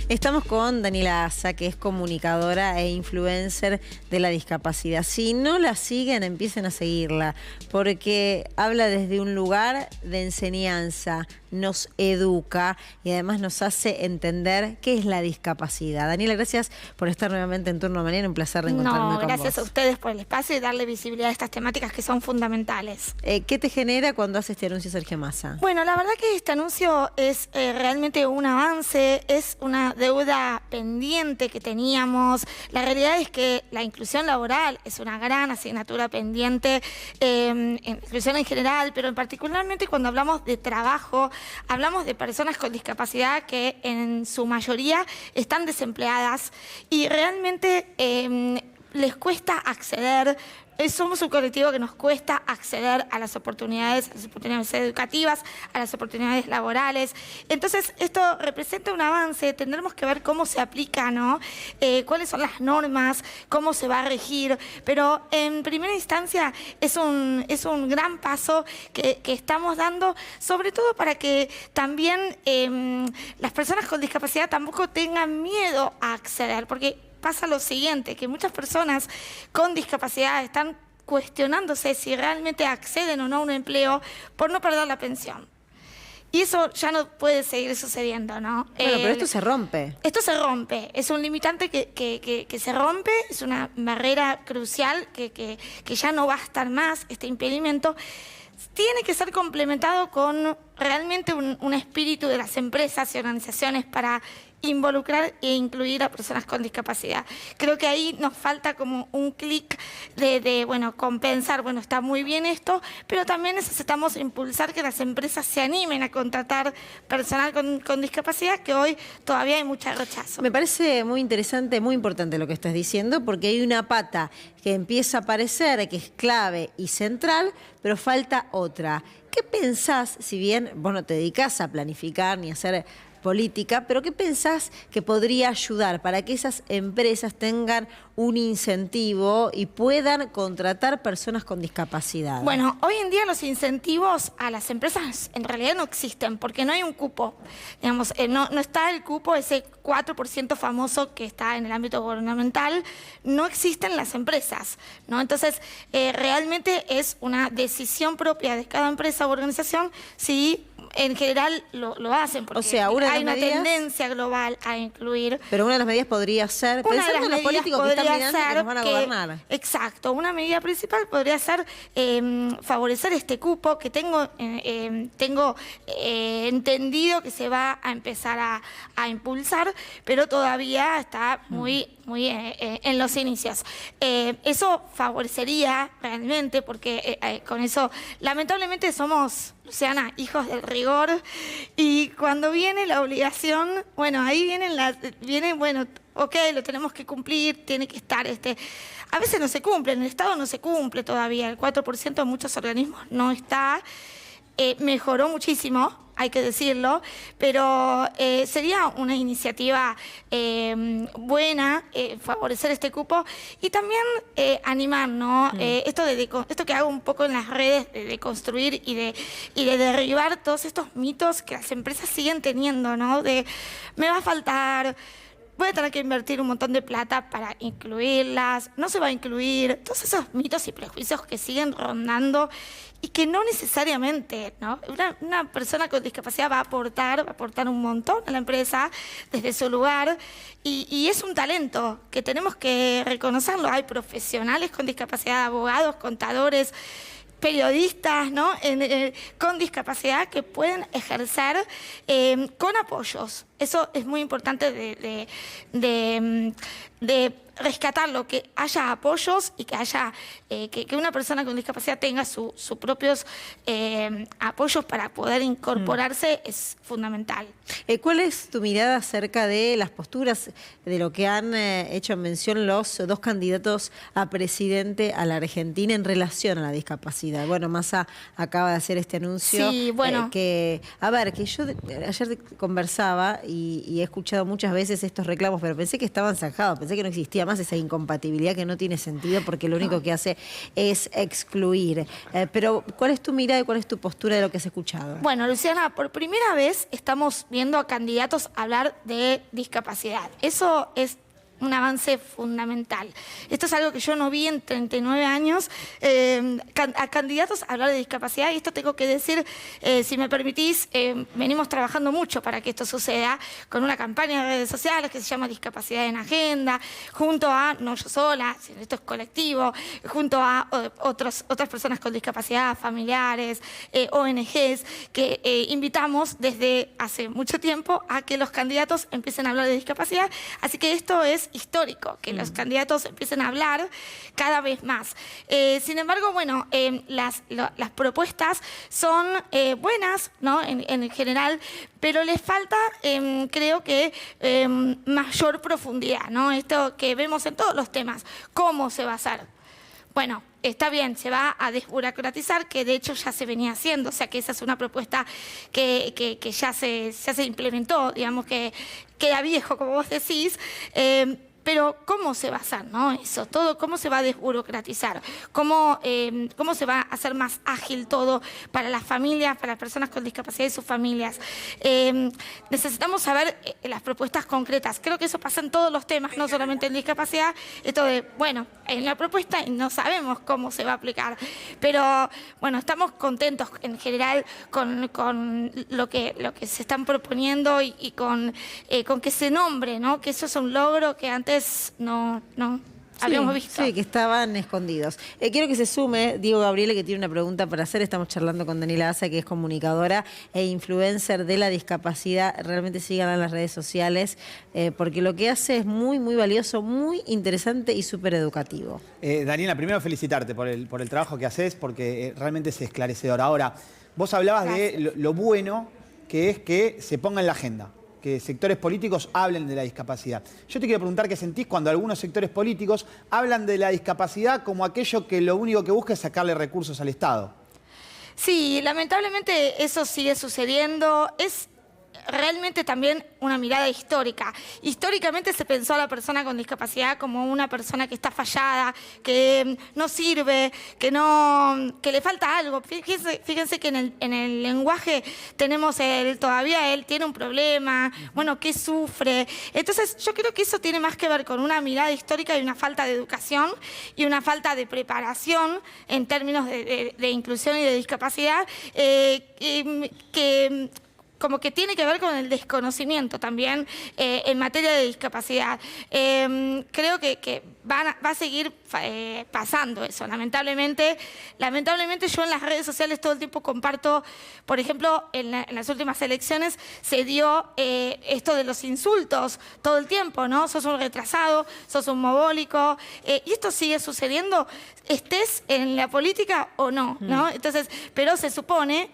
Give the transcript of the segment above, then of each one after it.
Estamos con Daniela Asa, que es comunicadora e influencer de la discapacidad. Si no la siguen, empiecen a seguirla, porque habla desde un lugar de enseñanza, nos educa y además nos hace entender qué es la discapacidad. Daniela, gracias por estar nuevamente en Turno Mañana. Un placer reencontrarme con vos. Gracias a ustedes por el espacio y darle visibilidad a estas temáticas que son fundamentales. ¿Qué te genera cuando hace este anuncio Sergio Massa? Bueno, la verdad que este anuncio es realmente un avance, es una deuda pendiente que teníamos. La realidad es que la inclusión laboral es una gran asignatura pendiente, en inclusión en general, pero particularmente cuando hablamos de trabajo, hablamos de personas con discapacidad que en su mayoría están desempleadas y realmente les cuesta acceder. Somos un colectivo que nos cuesta acceder a las oportunidades educativas, a las oportunidades laborales. Entonces, esto representa un avance. Tendremos que ver cómo se aplica, ¿no? Cuáles son las normas, cómo se va a regir. Pero en primera instancia es un gran paso que estamos dando, sobre todo para que también las personas con discapacidad tampoco tengan miedo a acceder, porque pasa lo siguiente, que muchas personas con discapacidad están cuestionándose si realmente acceden o no a un empleo por no perder la pensión. Y eso ya no puede seguir sucediendo, ¿no? Bueno, pero esto se rompe. Esto se rompe, es un limitante que se rompe, es una barrera crucial que ya no va a estar más, este impedimento. Tiene que ser complementado con realmente un espíritu de las empresas y organizaciones para involucrar e incluir a personas con discapacidad. Creo que ahí nos falta como un clic bueno, compensar, bueno, está muy bien esto, pero también necesitamos impulsar que las empresas se animen a contratar personal con discapacidad, que hoy todavía hay mucho rechazo. Me parece muy interesante, muy importante lo que estás diciendo, porque hay una pata que empieza a aparecer, que es clave y central, pero falta otra. ¿Qué pensás, si bien vos no te dedicás a planificar ni a hacer política, pero qué pensás que podría ayudar para que esas empresas tengan un incentivo y puedan contratar personas con discapacidad? Bueno, hoy en día los incentivos a las empresas en realidad no existen porque no hay un cupo. Digamos, no está el cupo, ese 4% famoso que está en el ámbito gubernamental, no existen las empresas, ¿no? Entonces, realmente es una decisión propia de cada empresa u organización si en general lo hacen, porque o sea, hay una tendencia global a incluir. Pero una de las medidas podría ser, pensando en los políticos que están mirando que nos van a gobernar. Exacto, una medida principal podría ser favorecer este cupo que tengo entendido que se va a empezar a impulsar, pero todavía está muy en los inicios. Eso favorecería realmente, porque con eso, lamentablemente somos, Luciana, hijos del rigor, y cuando viene la obligación, bueno, ahí viene, bueno, ok, lo tenemos que cumplir, tiene que estar a veces no se cumple, en el Estado no se cumple todavía, el 4% de muchos organismos no está, mejoró muchísimo, hay que decirlo, pero sería una iniciativa buena, favorecer este cupo y también animar, ¿no? Esto que hago un poco en las redes, de construir y de derribar todos estos mitos que las empresas siguen teniendo, ¿no? De me va a faltar, voy a tener que invertir un montón de plata para incluirlas, no se va a incluir, todos esos mitos y prejuicios que siguen rondando y que no necesariamente, ¿no? Una persona con discapacidad va a aportar un montón a la empresa desde su lugar y es un talento que tenemos que reconocerlo. Hay profesionales con discapacidad, abogados, contadores, periodistas, ¿no? Con discapacidad que pueden ejercer con apoyos. Eso es muy importante de rescatarlo, que haya apoyos y que haya que una persona con discapacidad tenga sus propios apoyos para poder incorporarse es fundamental. ¿Cuál es tu mirada acerca de las posturas de lo que han hecho mención los dos candidatos a presidente a la Argentina en relación a la discapacidad? Bueno, Massa acaba de hacer este anuncio. Sí, bueno. Que yo ayer conversaba y he escuchado muchas veces estos reclamos, pero pensé que estaban zanjados, pensé que no existía además esa incompatibilidad que no tiene sentido porque lo único que hace es excluir. Pero ¿cuál es tu mirada y cuál es tu postura de lo que has escuchado? Bueno, Luciana, por primera vez estamos viendo a candidatos hablar de discapacidad. Eso es un avance fundamental. Esto es algo que yo no vi en 39 años, a candidatos a hablar de discapacidad, y esto tengo que decir, si me permitís, venimos trabajando mucho para que esto suceda, con una campaña de redes sociales que se llama Discapacidad en Agenda, junto a, no yo sola, sino esto es colectivo, junto a otras personas con discapacidad, familiares, ONGs, que invitamos desde hace mucho tiempo a que los candidatos empiecen a hablar de discapacidad, así que esto es histórico, que los candidatos empiecen a hablar cada vez más. Sin embargo, bueno, las propuestas son buenas, ¿no? En general, pero les falta, creo que, mayor profundidad, ¿no? Esto que vemos en todos los temas. ¿Cómo se va a hacer? Bueno, está bien, se va a desburocratizar, que de hecho ya se venía haciendo, o sea que esa es una propuesta que ya se implementó, digamos que queda viejo, como vos decís, pero ¿cómo se va a hacer, no? Eso, todo, ¿cómo se va a desburocratizar? ¿Cómo se va a hacer más ágil todo para las familias, para las personas con discapacidad y sus familias? Necesitamos saber las propuestas concretas. Creo que eso pasa en todos los temas, no solamente en discapacidad. Esto de, bueno, en la propuesta y no sabemos cómo se va a aplicar. Pero, bueno, estamos contentos en general con lo que se están proponiendo y con que se nombre, ¿no? Que eso es un logro que antes no habíamos visto. Sí, que estaban escondidos. Quiero que se sume Diego Gabriele, que tiene una pregunta para hacer. Estamos charlando con Daniela Asa, que es comunicadora e influencer de la discapacidad. Realmente síganla en las redes sociales, porque lo que hace es muy, muy valioso, muy interesante y súper educativo. Daniela, primero felicitarte por el trabajo que haces, porque realmente es esclarecedor. Ahora, vos hablabas de lo bueno que es que se ponga en la agenda, que sectores políticos hablen de la discapacidad. Yo te quiero preguntar qué sentís cuando algunos sectores políticos hablan de la discapacidad como aquello que lo único que busca es sacarle recursos al Estado. Sí, lamentablemente eso sigue sucediendo. Es realmente también una mirada histórica. Históricamente se pensó a la persona con discapacidad como una persona que está fallada, que no sirve, que le falta algo. Fíjense que en el lenguaje tenemos todavía él tiene un problema, bueno, ¿qué sufre? Entonces yo creo que eso tiene más que ver con una mirada histórica y una falta de educación y una falta de preparación en términos de inclusión y de discapacidad, que como que tiene que ver con el desconocimiento también en materia de discapacidad. Creo que va a seguir pasando eso, lamentablemente. Lamentablemente yo en las redes sociales todo el tiempo comparto, por ejemplo, en las últimas elecciones se dio esto de los insultos todo el tiempo, ¿no? Sos un retrasado, sos un mogólico, y esto sigue sucediendo, estés en la política o no, ¿no? Entonces, pero se supone,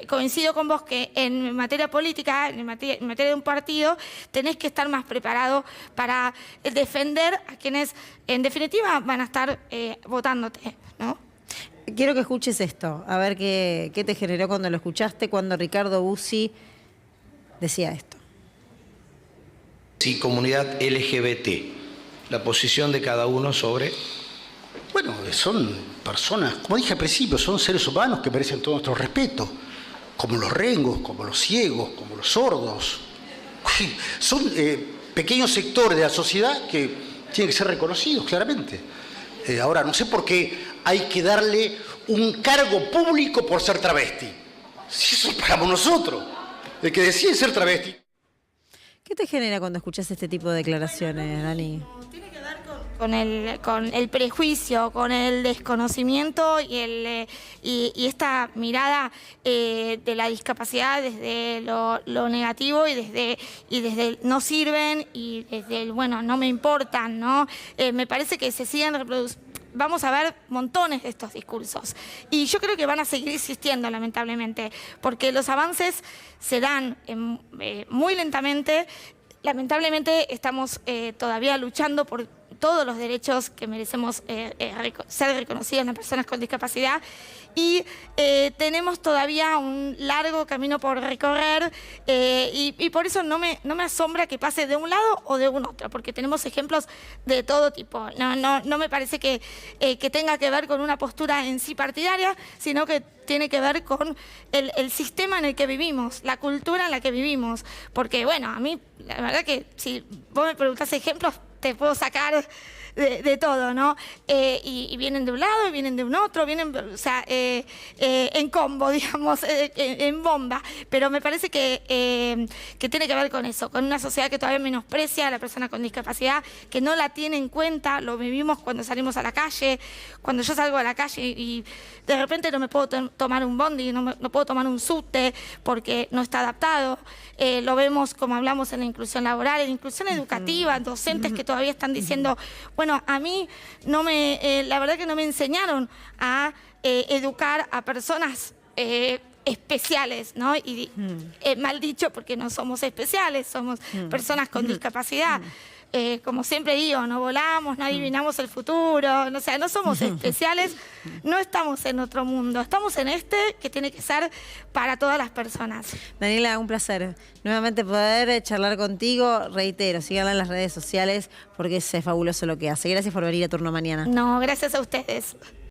coincido con vos que en materia política, en materia de un partido, tenés que estar más preparado para defender a quienes en definitiva van a estar votándote, ¿no? Quiero que escuches esto, a ver qué te generó cuando lo escuchaste, cuando Ricardo Bussi decía esto. Sí, comunidad LGBT, la posición de cada uno sobre... Bueno, son personas, como dije al principio, son seres humanos que merecen todo nuestro respeto, como los rengos, como los ciegos, como los sordos. Son pequeños sectores de la sociedad que tienen que ser reconocidos, claramente. Ahora, no sé por qué hay que darle un cargo público por ser travesti. Si eso pagamos nosotros, el que decide ser travesti. ¿Qué te genera cuando escuchas este tipo de declaraciones, Dani? Tiene que ver con el prejuicio, con el desconocimiento y esta mirada de la discapacidad desde lo negativo y desde el no sirven y desde el, bueno, no me importan, ¿no? Me parece que se siguen reproduciendo. Vamos a ver montones de estos discursos. Y yo creo que van a seguir existiendo, lamentablemente, porque los avances se dan muy lentamente. Lamentablemente estamos todavía luchando por todos los derechos que merecemos ser reconocidos en las personas con discapacidad. Y tenemos todavía un largo camino por recorrer y por eso no me asombra que pase de un lado o de un otro, porque tenemos ejemplos de todo tipo. No me parece que tenga que ver con una postura en sí partidaria, sino que tiene que ver con el sistema en el que vivimos, la cultura en la que vivimos. Porque, bueno, a mí, la verdad que si vos me preguntás ejemplos, te puedo sacar de todo, ¿no? Y vienen de un lado y vienen de un otro, vienen, o sea, en combo, digamos, en bomba. Pero me parece que tiene que ver con eso, con una sociedad que todavía menosprecia a la persona con discapacidad, que no la tiene en cuenta. Lo vivimos cuando salimos a la calle, cuando yo salgo a la calle y de repente no me puedo tomar un bondi, no puedo tomar un subte porque no está adaptado. Lo vemos como hablamos en la inclusión laboral, en la inclusión educativa, docentes que todavía están diciendo, bueno, a mí la verdad que no me enseñaron a educar a personas especiales, ¿no? Y mal dicho, porque no somos especiales, somos personas con discapacidad. Como siempre digo, no volamos, no adivinamos el futuro, o sea, no somos especiales, no estamos en otro mundo, estamos en este que tiene que ser para todas las personas. Daniela, un placer nuevamente poder charlar contigo. Reitero, síganla en las redes sociales porque es fabuloso lo que hace. Gracias por venir a Turno Mañana. No, gracias a ustedes.